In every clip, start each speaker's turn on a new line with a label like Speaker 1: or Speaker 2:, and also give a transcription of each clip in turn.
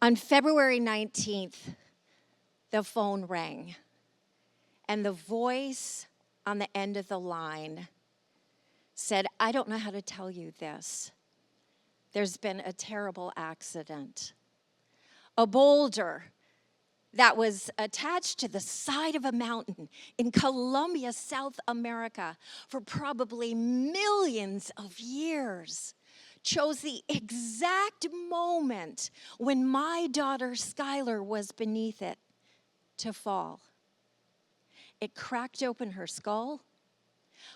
Speaker 1: On February 19th, the phone rang, and the voice on the end of the line said, "I don't know how to tell you this. There's been a terrible accident. A boulder that was attached to the side of a mountain in Colombia, South America, for probably millions of years, chose the exact moment when my daughter Schuyler was beneath it to fall. It cracked open her skull,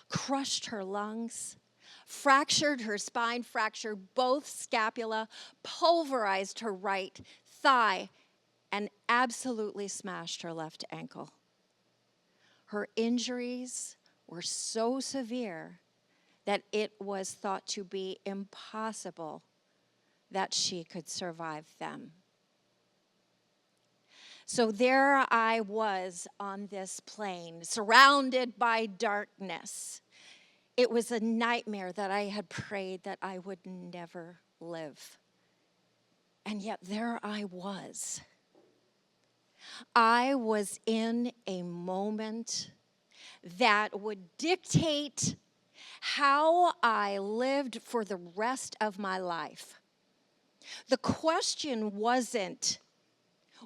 Speaker 1: crushed her lungs, fractured her spine, fractured both scapula, pulverized her right thigh, and absolutely smashed her left ankle. Her injuries were so severe that it was thought to be impossible that she could survive them. So there I was on this plain, surrounded by darkness. It was a nightmare that I had prayed that I would never live. And yet there I was. I was in a moment that would dictate how I lived for the rest of my life. The question wasn't,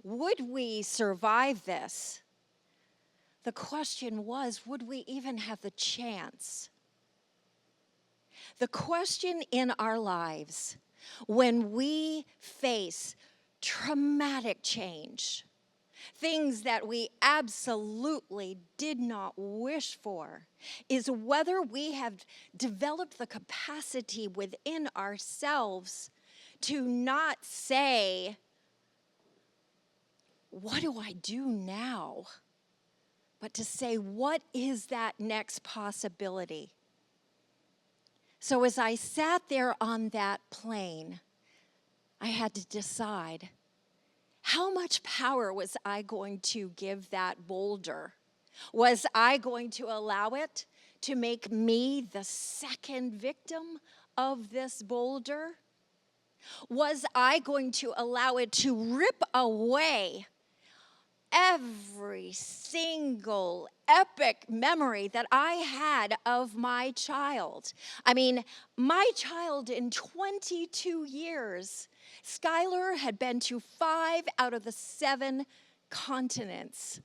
Speaker 1: would we survive this? The question was, would we even have the chance? The question in our lives, when we face traumatic change, things that we absolutely did not wish for, is whether we have developed the capacity within ourselves to not say, what do I do now? But to say, what is that next possibility? So as I sat there on that plane, I had to decide, how much power was I going to give that boulder? Was I going to allow it to make me the second victim of this boulder? Was I going to allow it to rip away every single epic memory that I had of my child? I mean, my child in 22 years, Schuyler had been to 5 out of the 7 continents.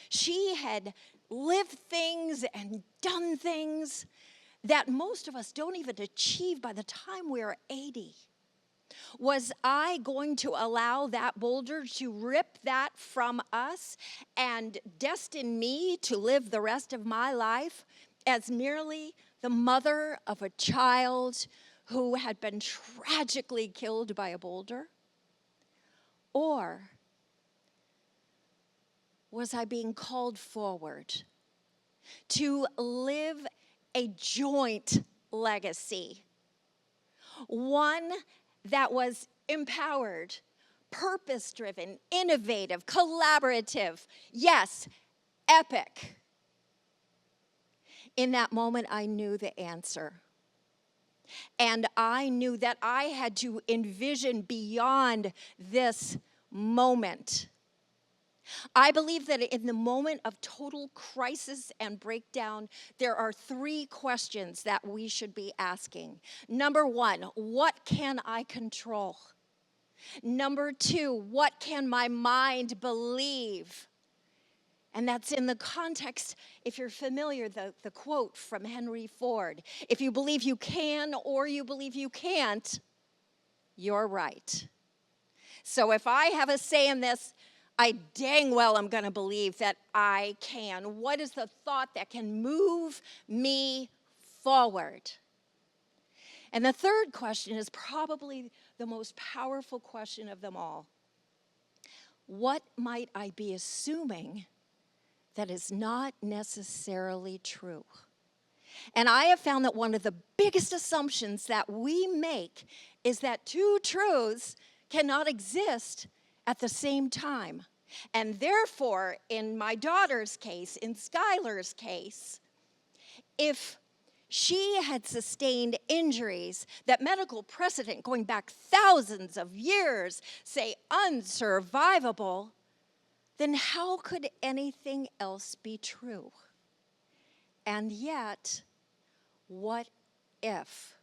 Speaker 1: She had lived things and done things that most of us don't even achieve by the time we're 80. Was I going to allow that boulder to rip that from us and destine me to live the rest of my life as merely the mother of a child who had been tragically killed by a boulder? Or was I being called forward to live a joint legacy? One that was empowered, purpose-driven, innovative, collaborative, yes, epic. In that moment, I knew the answer. And I knew that I had to envision beyond this moment. I believe that in the moment of total crisis and breakdown, there are 3 questions that we should be asking. Number 1, what can I control? Number 2, what can my mind believe? And that's in the context, if you're familiar, the quote from Henry Ford. If you believe you can or you believe you can't, you're right. So if I have a say in this, I dang well am going to believe that I can. What is the thought that can move me forward? And the third question is probably the most powerful question of them all. What might I be assuming that is not necessarily true? And I have found that one of the biggest assumptions that we make is that 2 truths cannot exist at the same time. And therefore, in my daughter's case, in Schuyler's case, if She had sustained injuries that medical precedent going back thousands of years say unsurvivable. Then how could anything else be true? And yet, what if?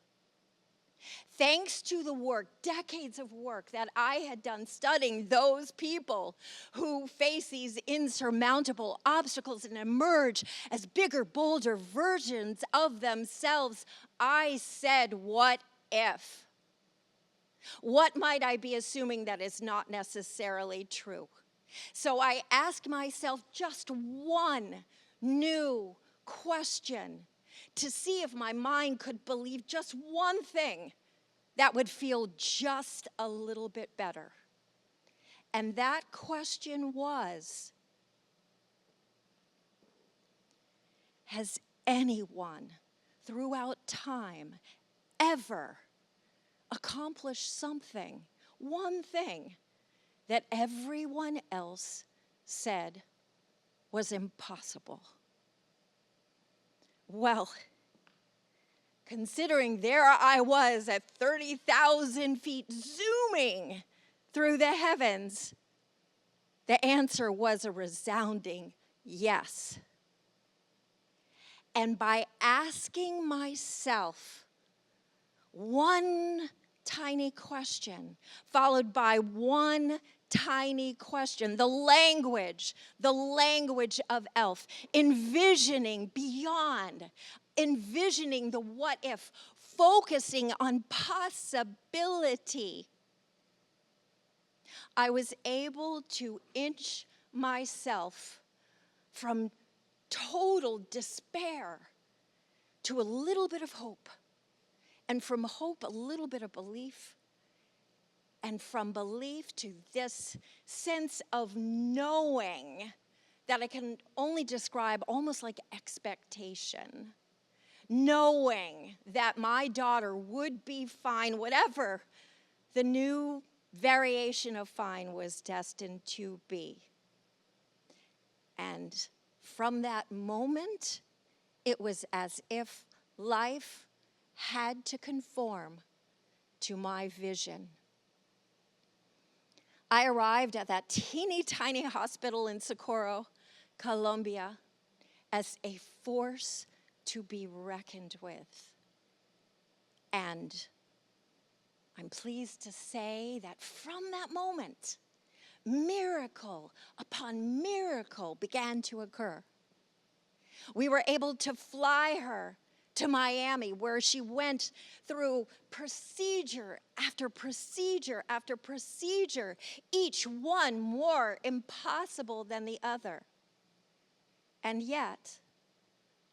Speaker 1: Thanks to the work, decades of work that I had done studying those people who face these insurmountable obstacles and emerge as bigger, bolder versions of themselves, I said, what if? What might I be assuming that is not necessarily true? So I asked myself just one new question to see if my mind could believe just one thing that would feel just a little bit better. And that question was, has anyone throughout time ever accomplished something, one thing, that everyone else said was impossible? Well, considering there I was at 30,000 feet zooming through the heavens, the answer was a resounding yes. And by asking myself one tiny question, followed by one tiny question, the language of Elf, envisioning beyond, envisioning the what if, focusing on possibility, I was able to inch myself from total despair to a little bit of hope, and from hope, a little bit of belief, and from belief to this sense of knowing that I can only describe almost like expectation. Knowing that my daughter would be fine, whatever the new variation of fine was destined to be. And from that moment, it was as if life had to conform to my vision. I arrived at that teeny tiny hospital in Socorro, Colombia, as a force to be reckoned with. And I'm pleased to say that from that moment, miracle upon miracle began to occur. We were able to fly her to Miami, where she went through procedure after procedure after procedure, each one more impossible than the other. And yet,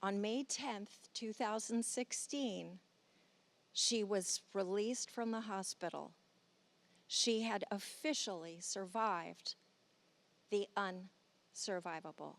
Speaker 1: on May 10th, 2016, she was released from the hospital. She had officially survived the unsurvivable.